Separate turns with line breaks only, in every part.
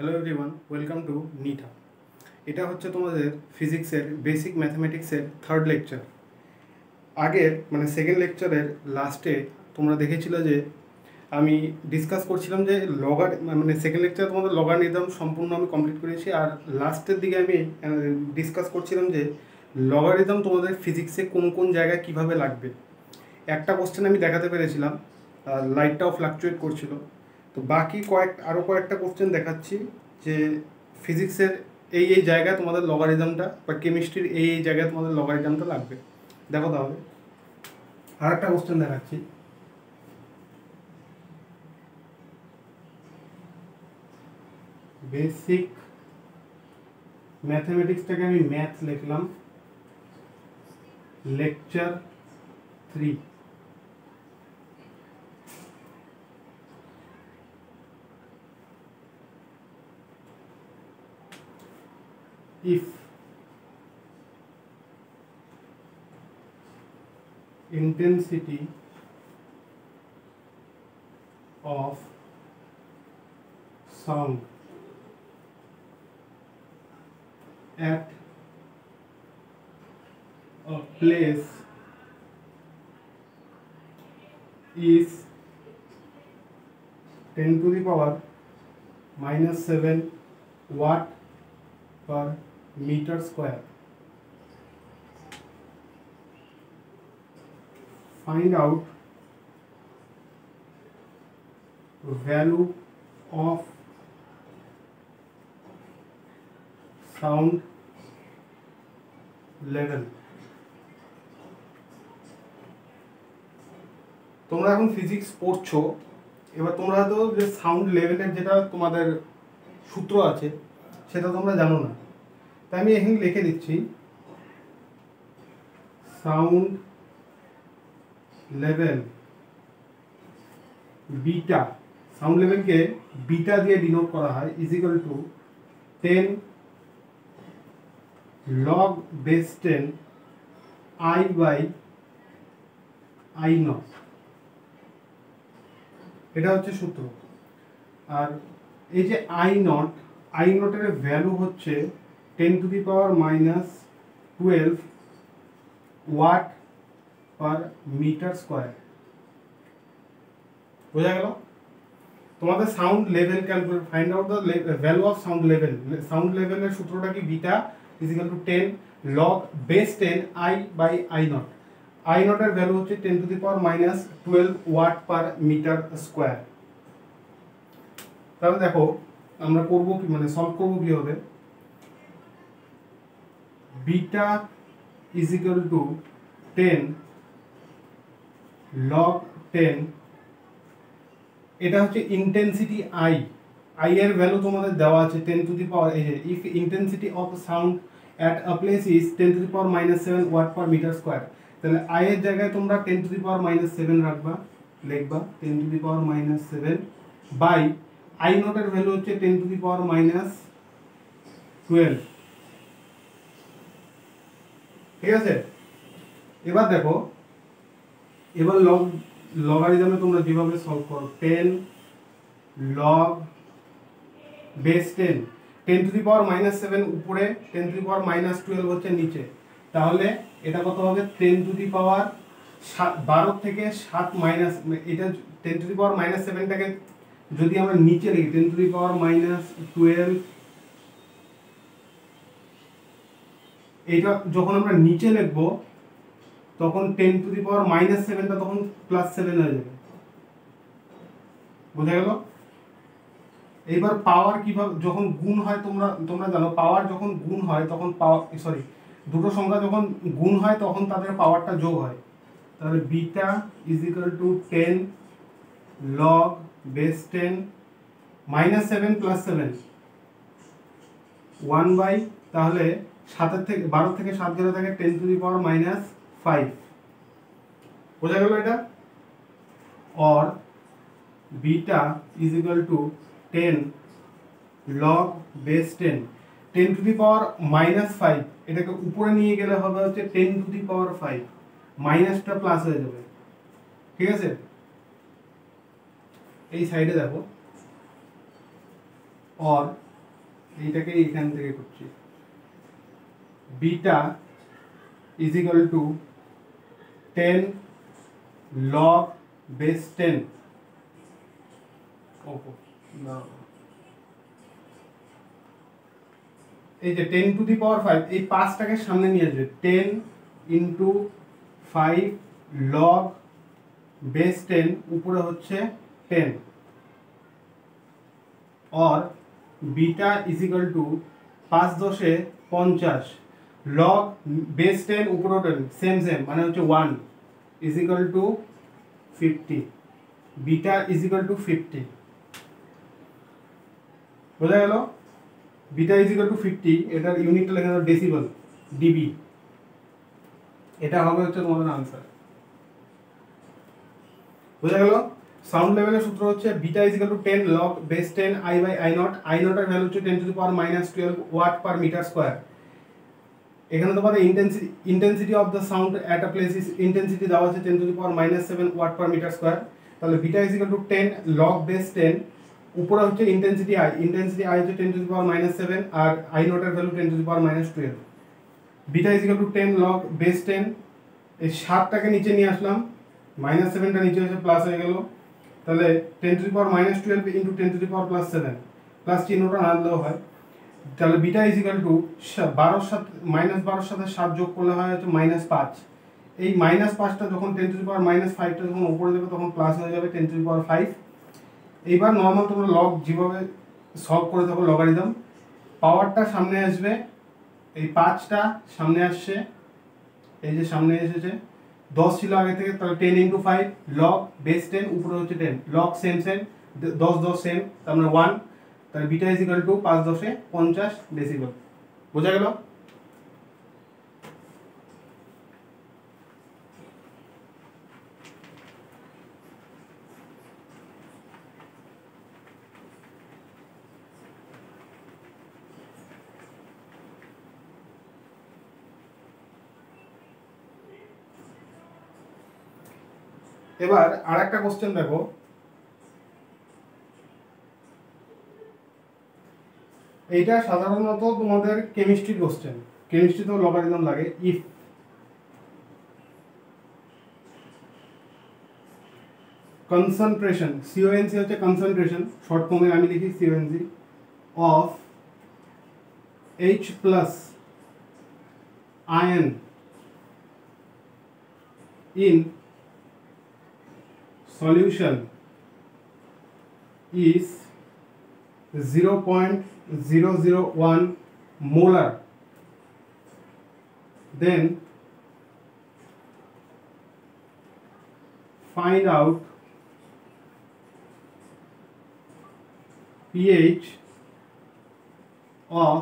Hello everyone, welcome to Nita. এটা হচ্ছে তোমাদের ফিজিক্সের বেসিক ম্যাথমেটিক্সের থার্ড লেকচার। আগের সেকেন্ড লেকচারের লাস্টে তোমরা দেখেছিলে যে আমি ডিসকাস করছিলাম যে সেকেন্ড লেকচারে তোমাদের লগারিদম সম্পূর্ণ আমি কমপ্লিট করেছি, আর লাস্টের দিকে আমি ডিসকাস করছিলাম যে লগারিদম তোমাদের ফিজিক্সে কোন কোন জায়গায় কিভাবে লাগবে। একটা কোশ্চেন আমি দেখাতে পেরেছিলাম, লাইটটাও ফ্লাকচুয়েট করছিল। তো বাকি আরও কয়েকটা কোশ্চেন দেখাচ্ছি যে ফিজিক্সের এই জায়গায় তোমাদের লগারিদমটা বা কেমিস্ট্রির এই জায়গায় তোমাদের লগারিদমটা লাগবে। দেখো তাহলে আর একটা কোশ্চেন দেখাচ্ছি। বেসিক ম্যাথমেটিক্সটাকে আমি ম্যাথ লিখলাম, lecture 3। if intensity of sound at a place is 10 to the power -7 watt per meter square. Find out value of sound level. তোমরা এখন ফিজিক্স পড়ছো, এবার তোমরা তো যে সাউন্ড লেভেলের যেটা তোমাদের সূত্র আছে সেটা তোমরা জানো না, তাই আমি এখানে লিখে দিচ্ছি সাউন্ড লেভেল বিটা। সাউন্ড লেভেলকে বিটা দিয়ে ডিনোট করা হয়, is equal to 10 log base 10 I by I naught. এটা হচ্ছে সূত্র। আর এই যে আই নটের ভ্যালু হচ্ছে 10 to the power -12 watt per metre square. বোঝা গেল? তোমাদের sound level calculate, find out the value of sound level. সাউন্ড লেভেলের সূত্রটা কি? Beta is equal to 10 log base 10 I by I naught. I নটের ভ্যালু হচ্ছে 10 to the power -12 watt per metre square. তাহলে দেখো আমরা করবো কি, সলভ করবো কি হবে। Beta is equal to 10 log 10, এটা হচ্ছে ইন্টেন্সিটি আই। আই এর ভ্যালু তোমাদের দেওয়া আছে 10 to the power, এই যে if intensity of sound at a place is 10 to the power -7 watt per metre square. তাহলে আই এর জায়গায় তোমরা 10 to the power -7 রাখবা, লিখবা 10 to the power -7 by I নটের ভ্যালু হচ্ছে 10 to the power -12। ঠিক আছে? এবার দেখো, এবার লগারিদমে তোমরা যেভাবে সলভ করো, 10 log base 10 to the power -7 উপরে, 10 to the power -12 হচ্ছে নিচে। তাহলে এটা কত হবে? 10 to the power 12 থেকে 7 মাইনাস, এটা 10 to the power -7টাকে যদি আমরা নিচে লিখি 10 to the power -12, এটা যখন আমরা নিচে লিখবো তখন 10 to the power -7টা তখন +7 হয়ে যাবে। বোঝা গেল? এইবার পাওয়ার কিভাবে যখন গুণ হয়, তোমরা জানো পাওয়ার যখন গুণ হয় তখন দুটো সংখ্যা যখন গুণ হয় তখন তাদের পাওয়ারটা যোগ হয়। তাহলে beta is equal to 10 log base 10 -7 + 7 1 by, তাহলে 12 থেকে 7 গেলে থাকে 10 to the power -5। বোঝা গেল এটা? or beta is equal to 10 log base 10 to the power -5, এটাকে উপরে নিয়ে গেলে হবে হচ্ছে 10 to the power 5, মাইনাসটা প্লাস হয়ে যাবে। ঠিক আছে? এই সাইডে দেখো, or এইটাকে এখান থেকে করছি, beta is equal to 10 log base 10 এই যে 10 টু দি পাওয়ার 5 এই 5টাকে সামনে নিয়ে আসবে, 10 ইন্টু 5 log base 10 উপরে হচ্ছে 10 और beta is equal to 5 10 50 log base 10 উপরে 10 সেম মানে হচ্ছে 1 is equal to 50, beta is equal to 50 বোঝা গেল। बीटा इज इक्वल टू 50 এটার ইউনিটটা লেখা হলো ডেসিবেল, ডিবি। এটা হবে হচ্ছে তোমাদের आंसर, বোঝা গেল। সাউন্ড লেভেলের সূত্র হচ্ছে beta is equal to 10 log base 10 i by i naught, i naught এর ভ্যালু হচ্ছে 10 to the power -12 watt per metre square. এখানে তোমাদের intensity of the sound at a place is intensity দেওয়া আছে 10 to the power -7 watt per metre square. তাহলে beta is equal to 10 log base 10 উপরে হচ্ছে intensity i হচ্ছে 10 to the পাওয়ার -7 আর i naught এর value 10 to the power -12। Beta is equal to 10 log base 10, এই 7টাকে নিচে নিয়ে আসলাম, -7টা নিচে এসে প্লাস হয়ে গেল। তাহলে 10 to the power -12 into 10 to the power +7, plus চিহ্নটা না দিলেও হয়। তাহলে बीटा इज इक्वल टू 12 সাথে -12 সাথে 7 যোগ করলে হয় হচ্ছে -5। এই -5টা যখন 10 টু দি পাওয়ার -5টা যখন উপরে যাবে তখন প্লাস হয়ে যাবে 10 টু দি পাওয়ার 5। এইবার নরমাল তোমরা লগ যেভাবে সলভ করে থাকো লগারিদম, পাওয়ারটা সামনে আসবে, এই 5টা সামনে আসছে, এই যে সামনে এসেছে, 10 ছিল আগে থেকে, তাহলে 10 ইনটু 5 log base 10 উপরে হচ্ছে 10 log সেম 10 10 সেম, তার মানে 1। তাহলে beta is equal to 5 10 50 decibel. বোঝা গেল। এবার আরেকটা কোশ্চেন দেখো, এইটা সাধারণত তোমাদের কেমিস্ট্রি কোশ্চেন, কেমিস্ট্রিতেও লগারিদম লাগে। ইফ কনসেন্ট্রেশন, সিওএনসি হচ্ছে কনসেন্ট্রেশন, শর্ট ফর্মে আমি লিখি CONC, of H plus ion in solution is 0.001 molar, then find out pH of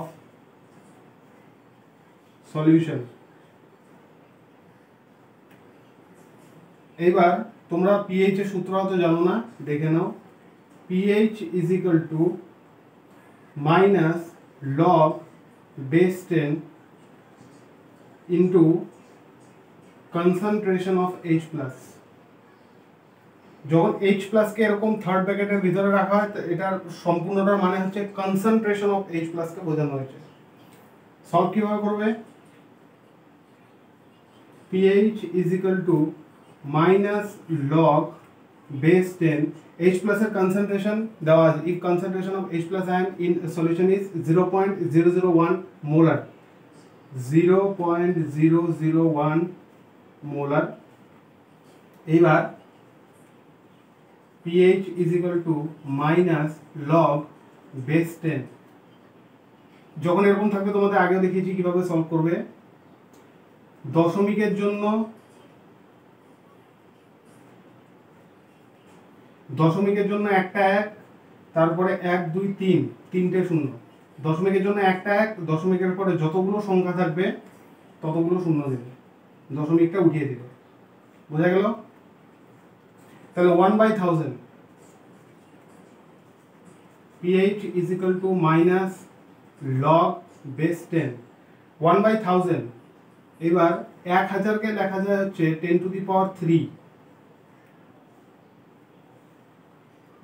solution। এবার তোমরা pH এর সূত্র হয়তো জানো না, দেখে নাও। pH is equal to minus log base 10 into concentration of H plus। যখন H plus কে এরকম থার্ড ব্র্যাকেটের ভিতরে রাখা হয়, এটার সম্পূর্ণটার মানে হচ্ছে কনসেন্ট্রেশন অফ H plus কে বোঝানো হয়েছে। সলভ কিভাবে করবে? pH is equal to minus log base 10, H plus এর কনসেন্ট্রেশন দেওয়া আছে, if concentration of H plus ion in a solution is 0.001 molar, 0.001 molar। এইবার pH is equal to minus log base 10, যখন এরকম থাকবে তোমাদের আগেও দেখিয়েছি কিভাবে সলভ করবে। দশমিকের জন্য একটা 1, তারপরে 1 2 3 তিনটে 0। দশমিকের জন্য একটা 1, দশমিকের পরে যতগুলো সংখ্যা থাকবে ততগুলো 0 দেবে, দশমিকটা উঠিয়ে দিবে। বোঝা গেল? তাহলে 1/1000 pH is equal to minus log base 10, 1/1000। এবার 1000কে লেখা যায় হচ্ছে 10 to the power 3।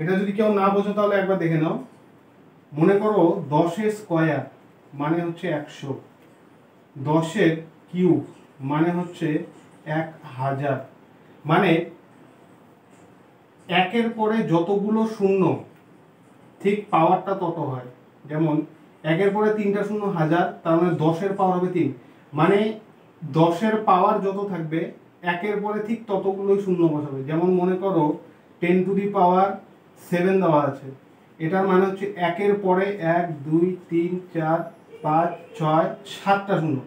এটা যদি কেউ না বোঝো তাহলে একবার দেখে নাও। মনে করো 10 স্কোয়ার মানে হচ্ছে 100, 10 কিউব মানে হচ্ছে 1000, মানে একের পরে যতগুলো শূন্য ঠিক পাওয়ারটা তত হয়। যেমন একের পরে 3টা শূন্য 1000, তার মানে 10-এর পাওয়ার হবে 3, মানে 10-এর পাওয়ার যত থাকবে একের পরে ঠিক ততগুলোই শূন্য বসাবে। যেমন মনে করো 10⁻7 দেওয়া আছে, এটার মানে হচ্ছে একের পরে 1 2 3 4 5 6 7টা শূন্য।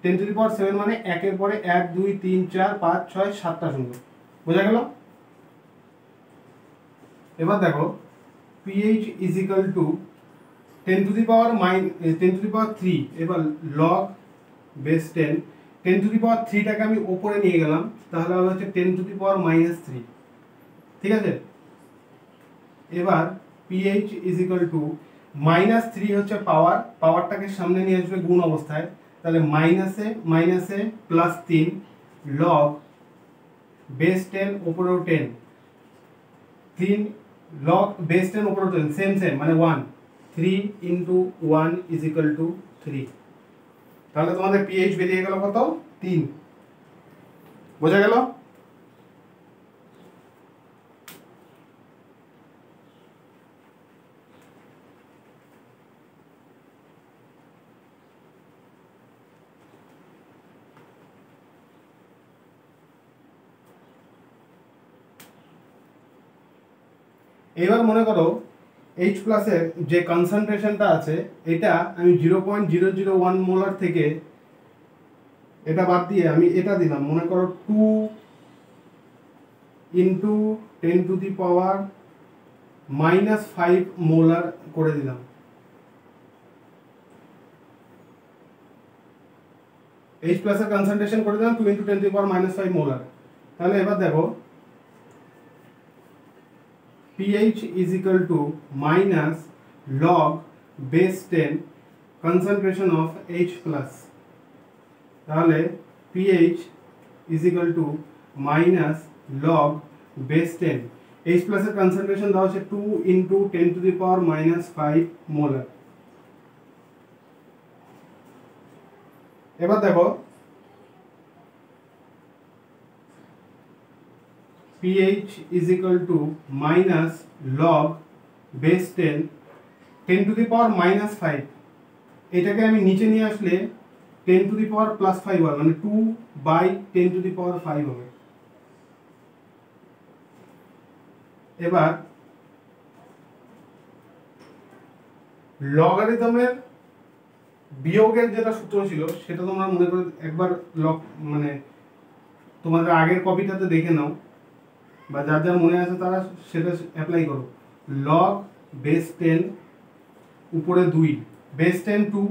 10⁻7 মানে একের পরে 1 2 3 4 5 6 7টা শূন্য। বোঝা গেল? এবার দেখো pH is equal to 10⁻3, এবার log base 10, 10⁻3টাকে আমি ওপরে নিয়ে গেলাম, তাহলে হবে হচ্ছে 10⁻−3, ঠিক আছে? এবার pH is equal to -3 হচ্ছে পাওয়ার, পাওয়ারটাকে সামনে নিয়ে আসবে গুণ অবস্থায়, তাহলে মাইনাসে +3 log base 10 উপরেও 10, 3 log base 10 উপরেও 10, সেম মানে 1, 3 × 1 = 3। তাহলে তোমাদের pH বেরিয়ে গেল কত? 3। বোঝা গেল? এবার মনে করো H প্লাসের যে কনসেন্ট্রেশনটা আছে এটা আমি 0.001 মোলার থেকে এটা বাদ দিয়ে আমি এটা দিলাম, মনে করো 2 × 10⁻⁻5 মোলার করে দিলাম। H প্লাসের কনসেন্ট্রেশন করে দিলাম 2 × 10⁻⁻5 মোলার। তাহলে এবার দেখো pH is equal to minus log base 10 concentration of H plus, তাহলে pH is equal to minus log base 10, H plus এর concentration দেওয়া হচ্ছে 2 × 10⁻⁻5 মোলার। এবার দেখো pH is equal to minus log base 10, 10⁻⁻5, এটাকে আমি নিচে নিয়ে আসলে 10⁻+5 হয়, মানে 2/10⁵ হবে। এবার লগারিদমের বিয়োগের যেটা সূত্র ছিল সেটা তোমরা মনে করে একবার মানে তোমাদের আগের কপিটাতে দেখে নাও, বা যার যার মনে আছে তারা সেটা অ্যাপ্লাই করো। log base 10 উপরে 2, base 10 2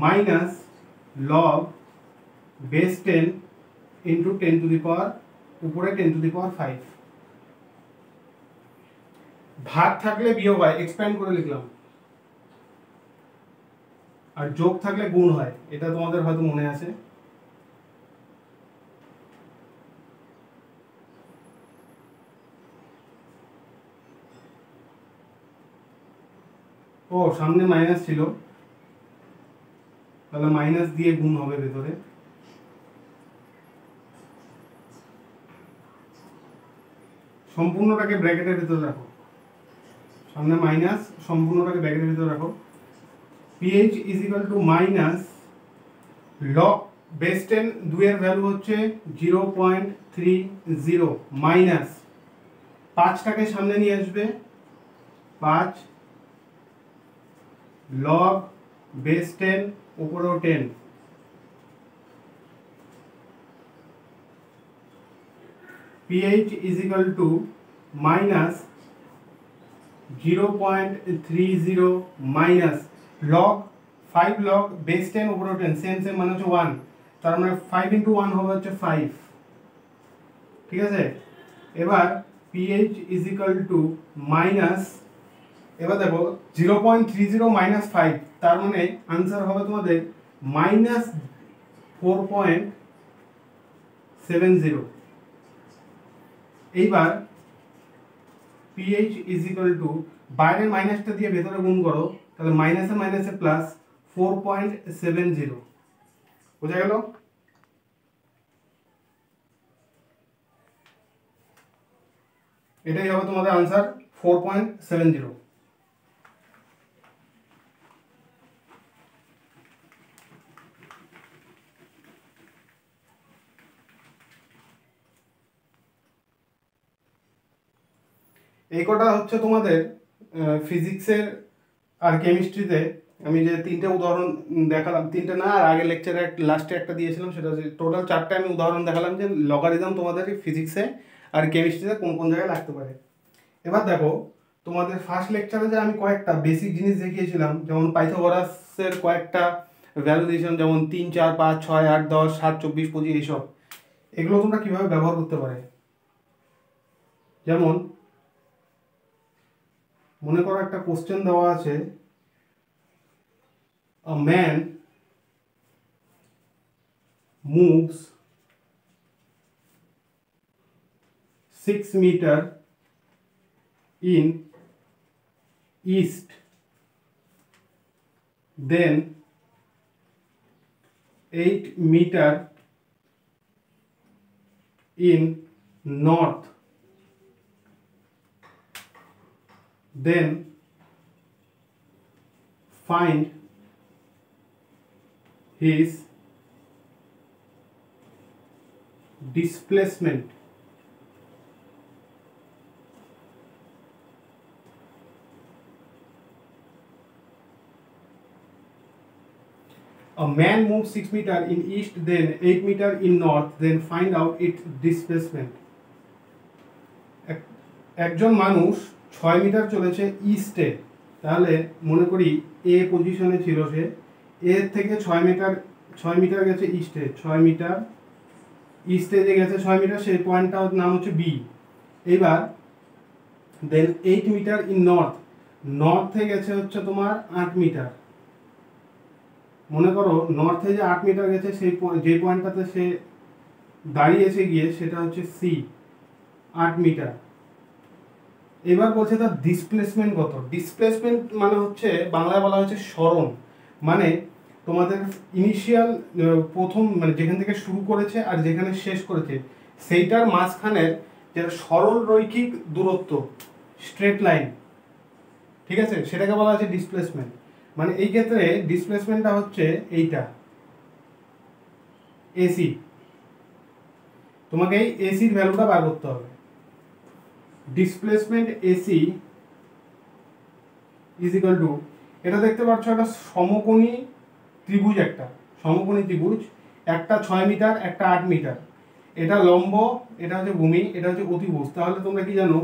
মাইনাস log base 10 × 10⁻, উপরে 10⁵। ভাগ থাকলে বিয়োগ হয়, এক্সপ্যান্ড করে লিখলাম, আর যোগ থাকলে গুণ হয়, এটা তোমাদের হয়তো মনে আছে। ও সামনে মাইনাস ছিল, তাহলে মাইনাস দিয়ে গুণ হবে ভেতরে। সম্পূর্ণটাকে ব্র্যাকেটের ভিতরে রাখো, সামনে মাইনাস, সম্পূর্ণটাকে ব্র্যাকেটের ভিতরে রাখো। pH is equal to minus log base 10 2 এর ভ্যালু হচ্ছে 0.30, মাইনাস 5টাকে সামনে নিয়ে আসবে, 5 log base 10 উপরেও 10, pH is equal to minus 0.30 minus log 5 log base 10 উপরেও 10, সেম মানে হচ্ছে 1, তার মানে 5 × 1 হবে হচ্ছে 5, ঠিক আছে? এবার pH is equal to minus, এবার দেখো 0.30 মাইনাস 5, তার মানে आंसर হবে তোমাদের -4.70। এইবার পিএইচ ইজ ইকুয়াল টু, বাইরের মাইনাসটা দিয়ে ভেতরে গুণ করো, তাহলে মাইনাসে মাইনাসে প্লাস 4.70। বোঝা গেল? এটাই হবে তোমাদের আনসার, 4.70। এই কটা হচ্ছে তোমাদের ফিজিক্সের আর কেমিস্ট্রিতে আমি যে তিনটে উদাহরণ দেখালাম, তিনটে না, আর আগের লেকচারে লাস্টে একটা দিয়েছিলাম, সেটা হচ্ছে টোটাল 4টে আমি উদাহরণ দেখালাম যে লগারিদম তোমাদের ফিজিক্সে আর কেমিস্ট্রিতে কোন কোন জায়গায় লাগতে পারে। এবার দেখো, তোমাদের ফার্স্ট লেকচারে যে আমি কয়েকটা বেসিক জিনিস দেখিয়েছিলাম, যেমন পাইথাগোরাসের কয়েকটা ভ্যালু দিয়েছিলাম, যেমন 3, 4, 5, 6, 8, 10, 7, 24, 25 এইসব, এগুলো তোমরা কীভাবে ব্যবহার করতে পারে। যেমন মনে করো একটা কোশ্চেন দেওয়া আছে, a man moves 6 meter in east, then 8 meter in north, then find his displacement. A man moves 6 meter in east, then 8 meter in north, then find out its displacement. একজন মানুষ 6 মিটার চলেছে ইস্টে, তাহলে মনে করি এ পজিশনে ছিল, সে এর থেকে 6 মিটার গেছে ইস্টে, 6 মিটার ইস্টে যে গেছে 6 মিটার, সেই পয়েন্টটার নাম হচ্ছে বি। এইবার দেন 8 মিটার ইন নর্থ, নর্থে গেছে হচ্ছে তোমার 8 মিটার। মনে করো নর্থে যে 8 মিটার গেছে, সেই যে পয়েন্টটাতে সে দাঁড়িয়েছে গিয়ে, সেটা হচ্ছে সি, 8 মিটার। এবার বলছে তার ডিসপ্লেসমেন্ট কত। ডিসপ্লেসমেন্ট মানে হচ্ছে বাংলায় বলা হচ্ছে সরণ, মানে তোমাদের ইনিশিয়াল প্রথম মানে যেখান থেকে শুরু করেছে আর যেখানে শেষ করেছে সেইটার মাঝখানের যেটা সরল রৈখিক দূরত্ব, স্ট্রেট লাইন, ঠিক আছে, সেটাকে বলা হচ্ছে ডিসপ্লেসমেন্ট। মানে এই ক্ষেত্রে ডিসপ্লেসমেন্টটা হচ্ছে এইটা এসি। তোমাকে এই এসির ভ্যালুটা বার করতে হবে। Displacement AC is equal two, এটা দেখতে পাচ্ছ একটা সমকোণী ত্রিভুজ, একটা সমকোণী ত্রিভুজ, একটা 6 মিটার, একটা 8 মিটার, এটা লম্ব, এটা হচ্ছে ভূমি, এটা হচ্ছে অতিভুজ। তাহলে তোমরা কি জানো,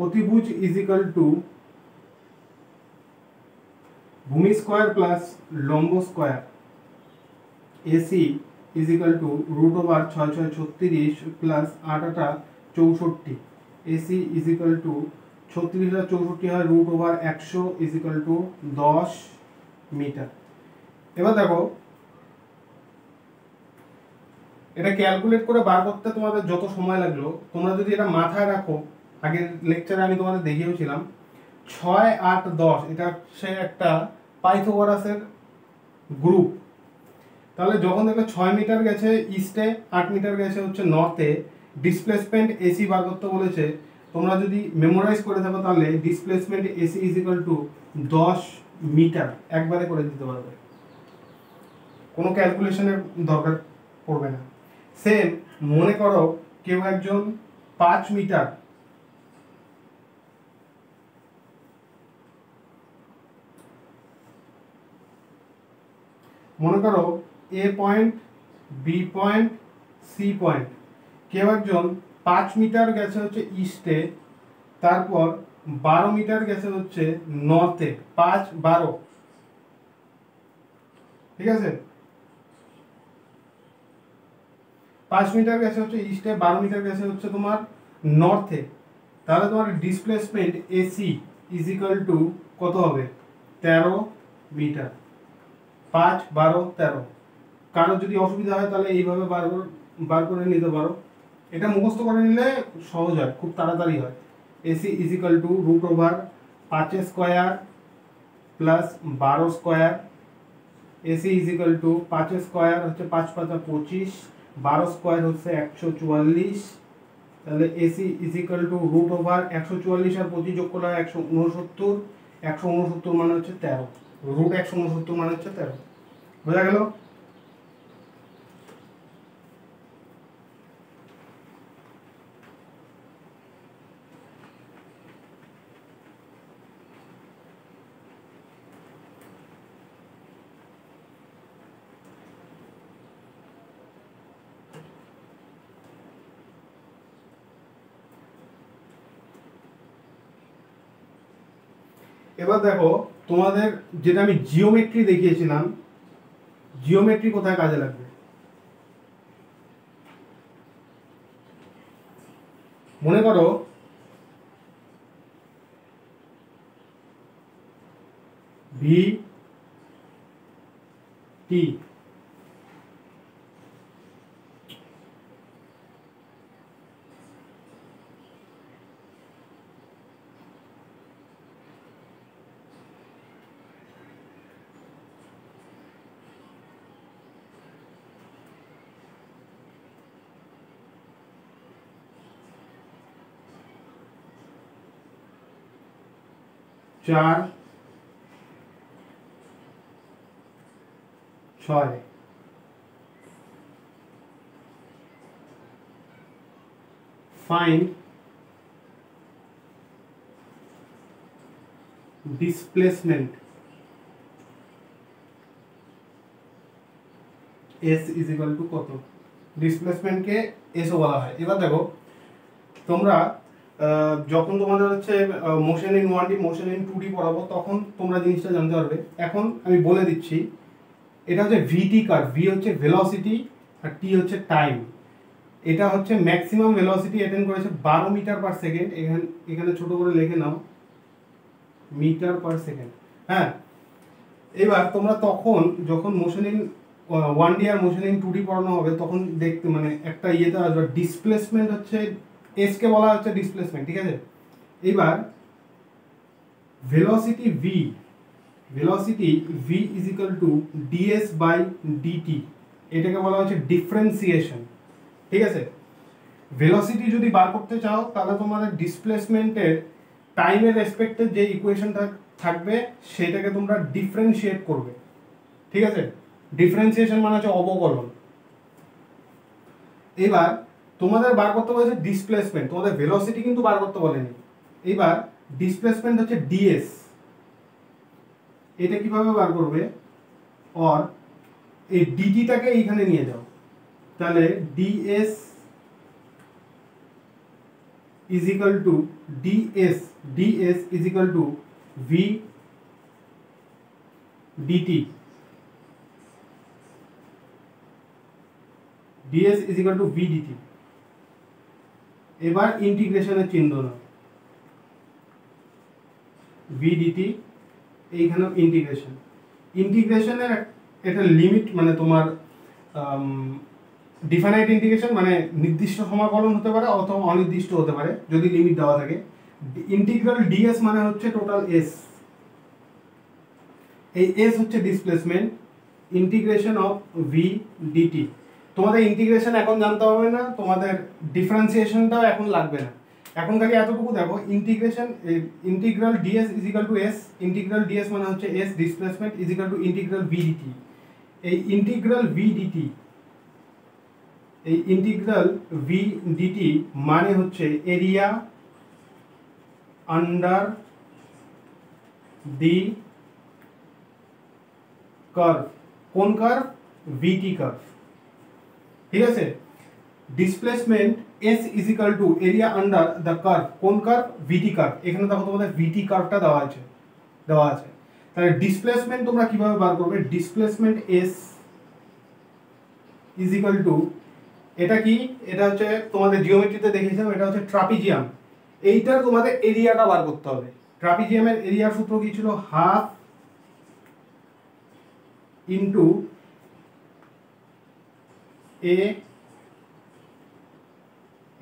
অতিভুজ ইজ ইকুয়াল টু ভূমি স্কোয়ার প্লাস লম্ব square, AC is equal to root over 6 6 36 plus 8 8 64। AC is equal to 36,64 হয় root over 100 is equal to 10 metre. এবার দেখো, এটা ক্যালকুলেট করে বার করতে তোমাদের যত সময় লাগলো, তোমরা যদি এটা মাথায় রাখো, আগের লেকচারে আমি তোমাদের দেখিয়েছিলাম 6 8 10, এটা হচ্ছে একটা পাইথাগোরাসের গ্রুপ। তাহলে যখন দেখবে 6 মিটার গেছে ইস্টে, 8 মিটার গেছে হচ্ছে নর্থে, ডিসপ্লেসমেন্ট এসি বার করতে বলেছে, তোমরা যদি মেমোরাইজ করে থাকো তাহলে displacement AC is equal to 10 metre একবারে করে দিতে পারবে, কোনো ক্যালকুলেশনের দরকার পড়বে না। সেম মনে করো কেউ একজন 5 মিটার, মনে করো A point, B point, C point, কেউ একজন 5 মিটার গেছে হচ্ছে ইস্টে, তারপর 12 মিটার গেছে হচ্ছে নর্থে, 5 12, ঠিক আছে, 5 মিটার গেছে হচ্ছে ইস্টে, 12 মিটার গেছে হচ্ছে তোমার নর্থে। তাহলে তোমার displacement AC is equal two কত হবে, 13 মিটার। 5 12 13। কারো যদি অসুবিধা হয় তাহলে এইভাবে বার করে নিতে পারো, এটা মুখস্থ করে নিলে সহজ হয়, খুব তাড়াতাড়ি হয়। AC is equal to root over 5 square plus 12 square. AC is equal to 5 square হচ্ছে 5 5 25, 12 স্কোয়ার হচ্ছে 144। তাহলে AC is equal to root over 144 আর 25 যোগ করলে 169, 169 মানে হচ্ছে 13, রুট 169 মানে হচ্ছে 13। বোঝা গেল? এবার দেখো তোমাদের যেটা আমি জিওমেট্রি দেখিয়েছিলাম, জিওমেট্রি কোথায় কাজে লাগবে? মনে করো ভি টি চার ছয় find displacement s is equal two কত? ডিসপ্লেসমেন্টকে এসও বলা হয়। এবার দেখো তোমরা যখন তোমাদের হচ্ছে motion in 1D motion in 2D পড়াবো তখন তোমরা জিনিসটা জানতে পারবে। এখন আমি বলে দিচ্ছি, এটা হচ্ছে ভিটি কার্ভ। ভি হচ্ছে ভেলোসিটি আর টি হচ্ছে টাইম। এটা হচ্ছে ম্যাক্সিমাম ভেলোসিটি অ্যাটেন্ড করেছে 12 মিটার পার সেকেন্ড। এখানে ছোট করে লিখে নাও মিটার পার সেকেন্ড। হ্যাঁ, এবার তোমরা তখন যখন মোশন ইন 1D আর মোশন ইন 2D পড়ানো হবে তখন দেখতে মানে একটা ইয়েতে আসবে ডিসপ্লেসমেন্ট হচ্ছে এস কে বলা হচ্ছে ডিসপ্লেসমেন্ট, ঠিক আছে? এবার velocity v is equal to ds by dt, এটাকে বলা হচ্ছে ডিফারেন্সিয়েশন, ঠিক আছে? ভেলোসিটি যদি বার করতে চাও তাহলে তোমাদের ডিসপ্লেসমেন্টের টাইমের রেসপেক্টে যে ইকুয়েশনটা থাকবে সেটাকে তোমরা ডিফারেন্সিয়েট করবে, ঠিক আছে? ডিফারেন্সিয়েশন মানে হচ্ছে অবকলন। এবার তোমাদের বার করতে বলেছে ডিসপ্লেসমেন্ট, তোমাদের ভেলোসিটি কিন্তু বার করতে বলেনি। এবার ডিসপ্লেসমেন্ট হচ্ছে ডিএস, এটা কিভাবে বার করবে? আর এই ডিটিটাকে এইখানে নিয়ে যাও, তাহলে ds is equal to ds is equal to v dt, ds is equal to v dt. এবার ইন্টিগ্রেশনের চিহ্ন নাও, ভি ডিটি, এইখানেও ইন্টিগ্রেশনের একটা লিমিট মানে তোমার ডিফাইনাইট ইন্টিগ্রেশন মানে নির্দিষ্ট সমাকলন হতে পারে অথবা অনির্দিষ্ট হতে পারে যদি লিমিট দেওয়া থাকে। ইন্টিগ্রাল ডিএস মানে হচ্ছে টোটাল এস, এই এস হচ্ছে displacement. Integration of v dt, তোমাদের ইন্টিগ্রেশন এখন জানতে হবে না, তোমাদের ডিফারেন্সিয়েশনটাও এখন লাগবে না। এখন খালি এতটুকু দেখো, integral ds is equal to s, integral ds মানে হচ্ছে s, displacement is equal to integral v dt. এই ইন্টিগ্রাল ভি ডিটি, এই ইন্টিগ্রাল ভি ডিটি মানে হচ্ছে এরিয়া আন্ডার দি কার্ভ। কোন কার্ভ? ভিটি কার্ভ, ঠিক আছে? Displacement s is equal to area under the curve. কোন কার্ভ? Vt curve. এখানে দেখো তোমাদের ভিটি কার্ভটা দেওয়া আছে। তাহলে ডিসপ্লেসমেন্ট তোমরা কিভাবে বার করবে? Displacement s is equal two, এটা কি? এটা হচ্ছে তোমাদের জিওমেট্রিতে দেখিয়েছিলাম, এটা হচ্ছে ট্রাপিজিয়াম। এইটার তোমাদের এরিয়াটা বার করতে হবে। ট্রাপিজিয়ামের এরিয়ার সূত্র কি ছিল? হাফ ইন্টু এ,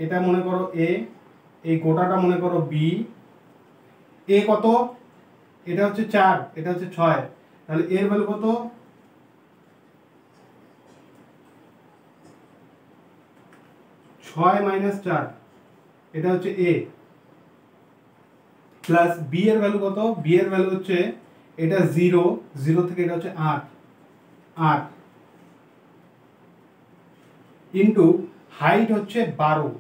এটা মনে করো এ এই গোটাটা মনে করো বি, এ কত, এটা হচ্ছে 4, এটা হচ্ছে 6, তাহলে এর ভ্যালু কত, 6 মাইনাস 4, এটা হচ্ছে এ, প্লাস বি এর ভ্যালু কত, বি এর ভ্যালু হচ্ছে এটা 0, 0 থেকে এটা হচ্ছে 8, 8 ইন্টু হাইট হচ্ছে 12,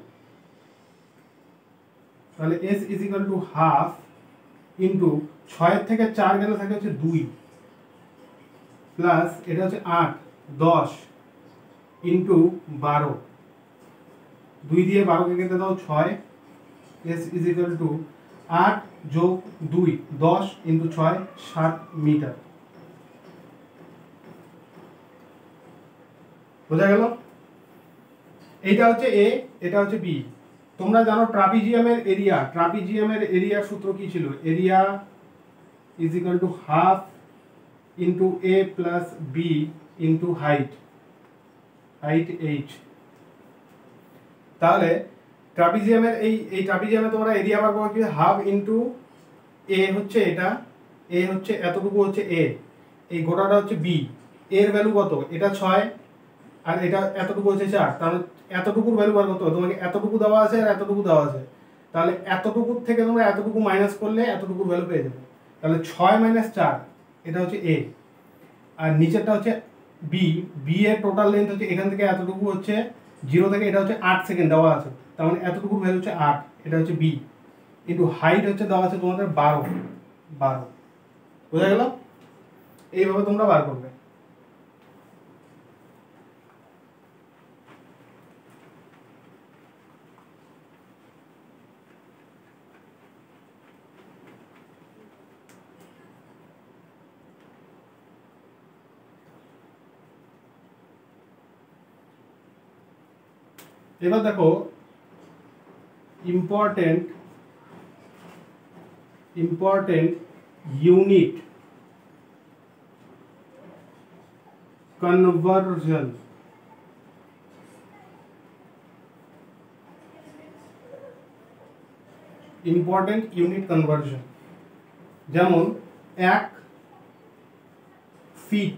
তাহলে S is equal to half into 6 থেকে 4 গেলে থাকে হচ্ছে 2, প্লাস এটা হচ্ছে 8, 10 ইন্টু 12, 2 দিয়ে 12 কে কেটে দাও 6, এস ইজ ইকুয়াল টু 8 যোগ 2, 10 ইন্টু 6, 7 মিটার। বোঝা গেল? এইটা হচ্ছে এ, এটা হচ্ছে বি। তোমরা জানো ট্রাপিজিয়ামের এরিয়া, ট্রাপিজিয়ামের এরিয়ার সূত্র কি ছিল, area is equal to half into a plus b into height, height h. তাহলে ট্রাপিজিয়ামের এই ট্রাপিজিয়ামে তোমরা এরিয়া বার করবে কি, হাফ ইন্টু এ হচ্ছে এটা, এ হচ্ছে এতটুকু হচ্ছে এ, এই গোটাটা হচ্ছে বি, এর ভ্যালু কত, এটা 6 আর এটা এতটুকু হচ্ছে 4, তাহলে এতটুকুর ভ্যালু বার করতে হবে তোমাকে, এতটুকু দেওয়া আছে আর এতটুকু দেওয়া আছে, তাহলে এতটুকু থেকে তোমরা এতটুকু মাইনাস করলে এতটুকুর ভ্যালু পেয়ে যাবে। তাহলে 6 মাইনাস 4 এটা হচ্ছে এ, আর নিচেরটা হচ্ছে বি, বি এর টোটাল লেন্থ হচ্ছে এখান থেকে এতটুকু হচ্ছে 0 থেকে এটা হচ্ছে 8 সেকেন্ড দেওয়া আছে, তার মানে এতটুকুর ভ্যালু হচ্ছে 8, এটা হচ্ছে বি, ইন্টু হাইট হচ্ছে দেওয়া আছে তোমাদের 12, বোঝা গেল? এইভাবে তোমরা বার করবে। এবার দেখো important unit conversion, important unit conversion, যেমন 1 feet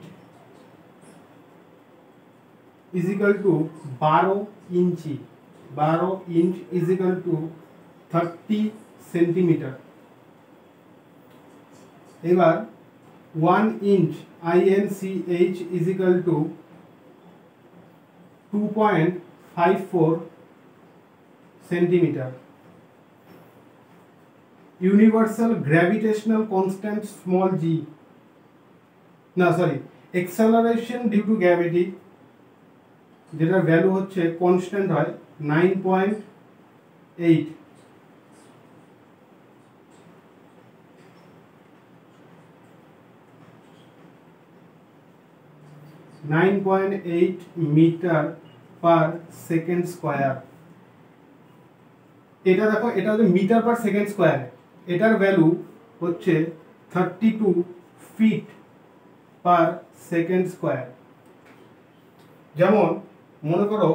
is equal to 12 inch, 12 inch is equal to 30 centimetre. এবার 1 inch INCH is equal to 2.54 centimetre. Universal gravitational constant small g, না sorry, acceleration due to gravity, যেটার value হচ্ছে constant হয় 9.8, metre per second square. এটা দেখো, এটা হচ্ছে metre per second square, এটার ভ্যালু হচ্ছে 32 ফিট পার সেকেন্ড স্কোয়ার। যেমন মনে করো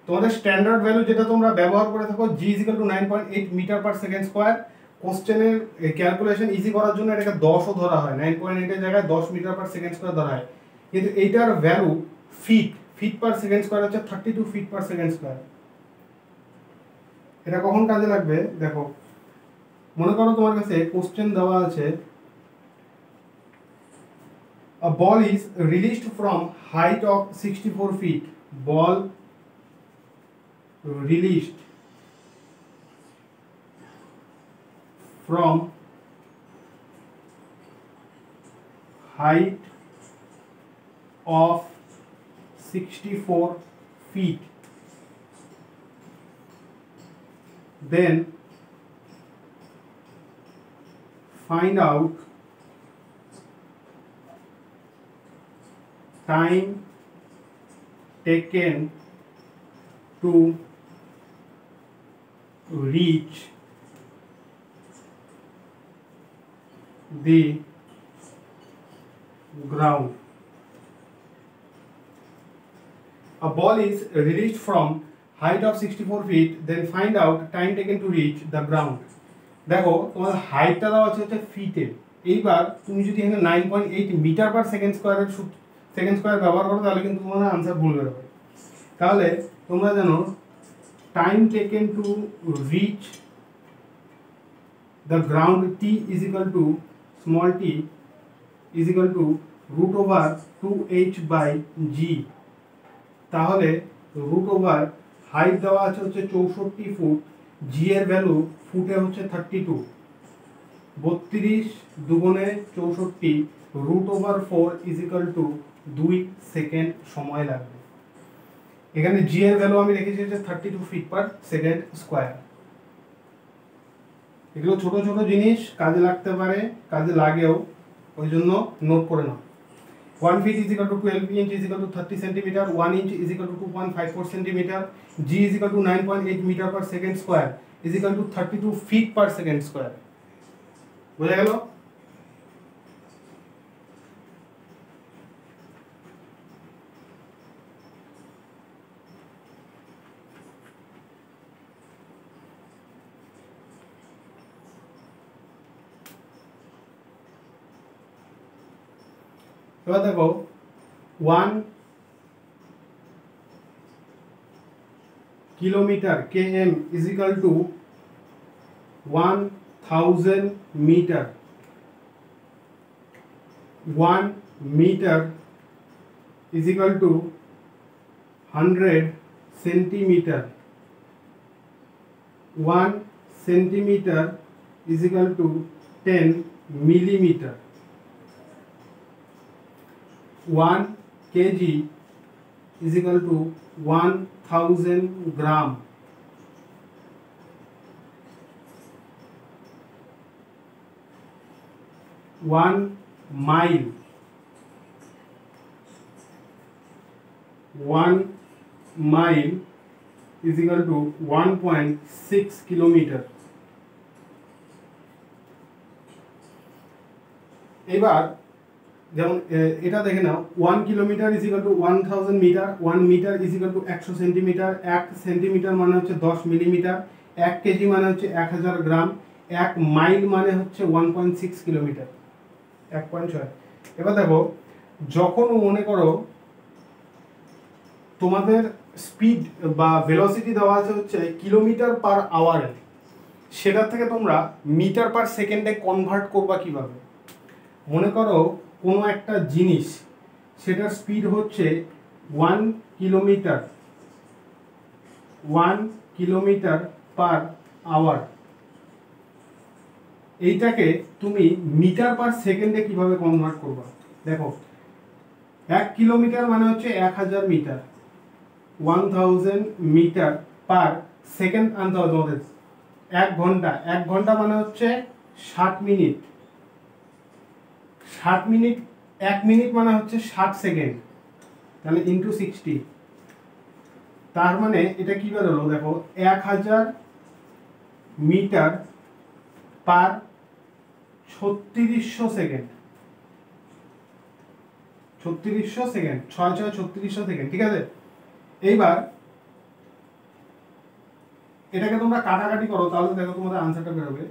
তোমাদের স্ট্যান্ডার্ড ভ্যালু যেটা তোমরা ব্যবহার করে থাকো, g is equal to 9.8 metre per second square. কোশ্চেনের ক্যালকুলেশন ইজি করার জন্য এটাকে 10ও ধরা হয়, 9.8 এর জায়গায় 10 মিটার পার সেকেন্ড স্কোয়ার ধরা হয়, কিন্তু এইটার value feet per second square হচ্ছে 32 ফিট পার সেকেন্ড স্কোয়ার। এটা কখন কাজে লাগবে দেখো, মনে করো তোমার কাছে কোশ্চেন দেওয়া আছে, a ball is released from height of 64 feet, ball released from height of 64 feet, then find out time taken to reach the ground. A ball is released from height of 64 feet, then find out time taken to reach the ground. দেখো তোমাদের হাইটটা দেওয়া হচ্ছে ফিটে, এইবার তুমি যদি এখানে 9.8 মিটার পার সেকেন্ড স্কোয়ার ব্যবহার করো তাহলে কিন্তু তোমাদের আনসার ভুল বেরোবে। তাহলে তোমরা জানো time taken to reach the ground t is equal to small t is equal to root over 2h by g. তাহলে রুট ওভার হাইট দেওয়া আছে হচ্ছে 64 ফুট, জি এর ভ্যালু ফুটে হচ্ছে 32, 32 দুগুণে 64 root over 4 is equal to 2 second সময় লাগবে। এখানে জি এর ভ্যালু আমি রেখেছি হচ্ছে 32 ফিট পার সেকেন্ড স্কোয়ার। এগুলো ছোট ছোট জিনিস, কাজে লাগতে পারে, কাজে লাগেও, ওই জন্য নোট করে নাও। 1 feet is equal to 12 inch is equal to 30 centimeter, 1 inch is equal to 2.54 centimeter, g is equal to 9.8 meter per second square is equal to 32 feet per second square. বোঝা গেল? এবার দেখো 1 kilometre km is equal to 1000 metre, 1 metre is equal to 100 centimetre, 1 centimetre is equal to 10 millimeter, 1 kg is equal to 1000 gram, one mile, 1 mile is equal to 1.6 kilometer. এবার যেমন এটা দেখে নাও 1 kilometre is equal to 1000 metre, 1 metre is equal to 100 centimetre, 1 centimetre মানে হচ্ছে 10 millimetre, 1 KG মানে হচ্ছে 1000 গ্রাম, 1 mile মানে হচ্ছে 1.6 কিলোমিটার, 1.6। এবার দেখো যখন মনে করো তোমাদের স্পিড বা ভেলোসিটি দেওয়া আছে হচ্ছে কিলোমিটার পার আওয়ারে, সেটা থেকে তোমরা মিটার পার সেকেন্ডে কনভার্ট করবা কিভাবে? মনে করো কোনো একটা জিনিস, সেটার স্পিড হচ্ছে 1 কিলোমিটার, 1 কিলোমিটার পার আওয়ার, এইটাকে তুমি মিটার পার সেকেন্ডে কিভাবে কনভার্ট করবা? দেখো 1 কিলোমিটার মানে হচ্ছে 1000 মিটার, 1000 মিটার পার সেকেন্ড আনতে হবে তোমাদের। 1 ঘন্টা, 1 ঘন্টা মানে হচ্ছে 60 মিনিট, 60 মিনিট, 1 মিনিট মানে হচ্ছে 60 সেকেন্ড, তাহলে ইন্টু 60, তার মানে এটা কি বেরোলো দেখো 1000 metre per 3600 second, 3600 second, 6 6 3600 second, ঠিক আছে? এইবার এটাকে তোমরা কাটাকাটি করো, তাহলে দেখো তোমাদের আনসারটা বেরোবে,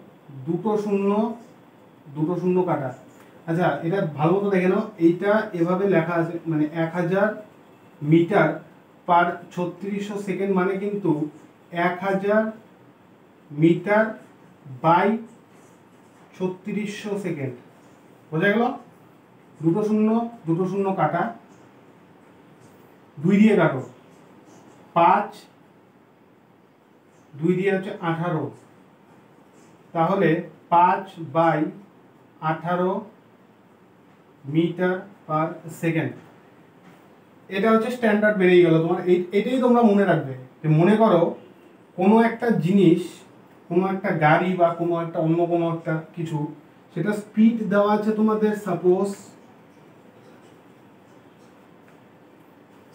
দুটো শূন্য কাটা। আচ্ছা এটা ভালো মতো দেখে নাও, এইটা এভাবে লেখা আছে, মানে 1000 মিটার পার 3600 সেকেন্ড মানে কিন্তু 1000 মিটার বাই 3600 সেকেন্ড। বোঝা গেল? দুটো শূন্য কাটা, 2 দিয়ে কাটো, 5, 2 দিয়ে হচ্ছে 18, তাহলে 5 বাই 18 মিটার পার সেকেন্ড। এটা হচ্ছে স্ট্যান্ডার্ড বেরিয়ে গেল তোমার। এটাই তোমরা মনে রাখবে যে মনে করো কোনো একটা জিনিস, কোনো একটা গাড়ি বা কোনো একটা অন্য কোনো একটা কিছু, সেটা স্পিড দেওয়া আছে তোমাদের suppose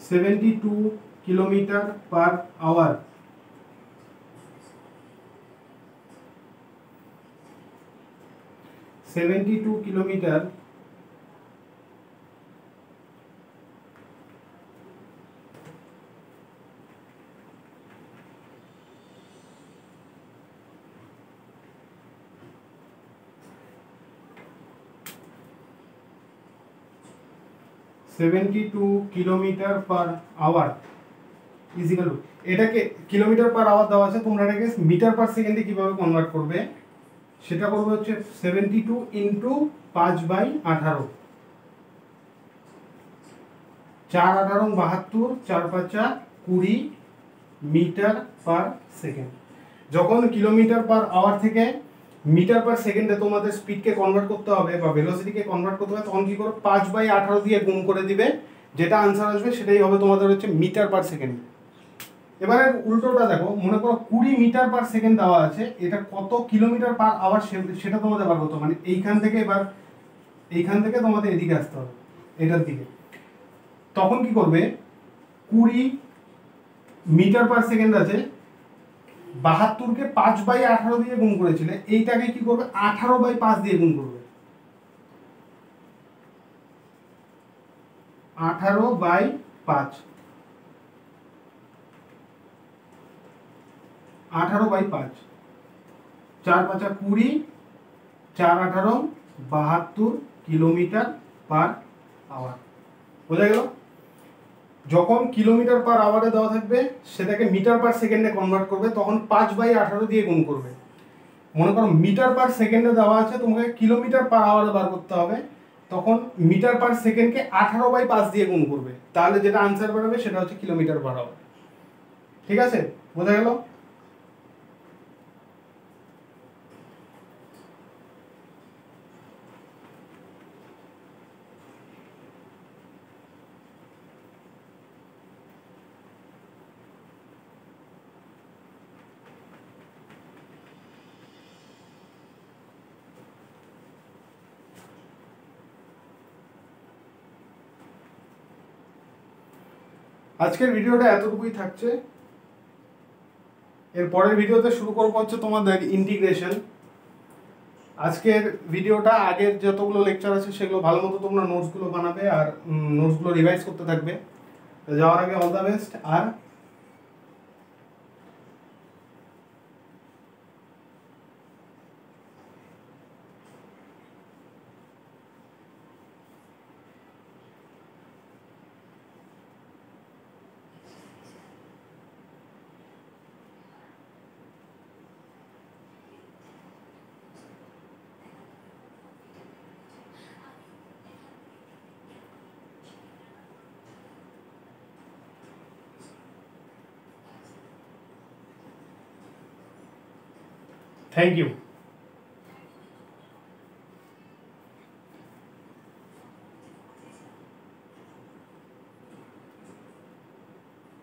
72 kilometre per hour, 72 kilometre 72 kilometre per hour is equal to, এটাকে কিলোমিটার পার আওয়ার দেওয়া আছে, তোমরা এটাকে মিটার পার সেকেন্ডে কিভাবে কনভার্ট করবে সেটা করবে হচ্ছে 72 ইন্টু 5/18, 4×18 = 72, 4×5 = 20 মিটার পার সেকেন্ড। যখন কিলোমিটার পার আওয়ার থেকে মিটার পার সেকেন্ডে তোমাদের স্পিডকে কনভার্ট করতে হবে বা ভেলোসিটিকে কনভার্ট করতে হবে, তখন কি করো 5/18 দিয়ে গুণ করে দিবে, যেটা আনসার আসবে সেটাই হবে তোমাদের হচ্ছে মিটার পার সেকেন্ড। এবারে উল্টোটা দেখো, মনে করো 20 মিটার পার সেকেন্ড দেওয়া আছে, এটা কত কিলোমিটার পার আওয়ার সেটা তোমাদের বার করতে হবে। মানে এইখান থেকে এবার এইখান থেকে তোমাদের এদিকে আসতে হবে, এটার দিকে। তখন কি করবে, 20 মিটার পার সেকেন্ড আছে, 72কে 5/18 দিয়ে গুণ করেছিলে, এইটাকে কি করবে 18/5 দিয়ে গুণ করবে, 18/5, 18/5, 4×5 = 20, 4×18 = 72 কিলোমিটার পার আওয়ার। বোঝা গেল? যখন কিলোমিটার পার আওয়ারে দেওয়া থাকবে সেটাকে মিটার পার সেকেন্ডে কনভার্ট করবে, তখন 5/18 দিয়ে গুণ করবে। মনে করো মিটার পার সেকেন্ডে দেওয়া আছে, তোমাকে কিলোমিটার পার আওয়ারে বার করতে হবে, তখন মিটার পার সেকেন্ডকে 18/5 দিয়ে গুণ করবে, তাহলে যেটা আনসার বেরোবে সেটা হচ্ছে কিলোমিটার পার আওয়ার। ঠিক আছে? বোঝা গেল? আজকের ভিডিওটা এতটুকুই থাকছে। এর পরের ভিডিওতে শুরু করবো হচ্ছে তোমাদের ইন্টিগ্রেশন। আজকের ভিডিওটা, আগের যতগুলো লেকচার আছে সেগুলো ভালো মতো তোমরা নোটসগুলো বানাবে আর নোটসগুলো রিভাইজ করতে থাকবে। যাওয়ার আগে অল দ্য বেস্ট, আর থ্যাংক ইউ।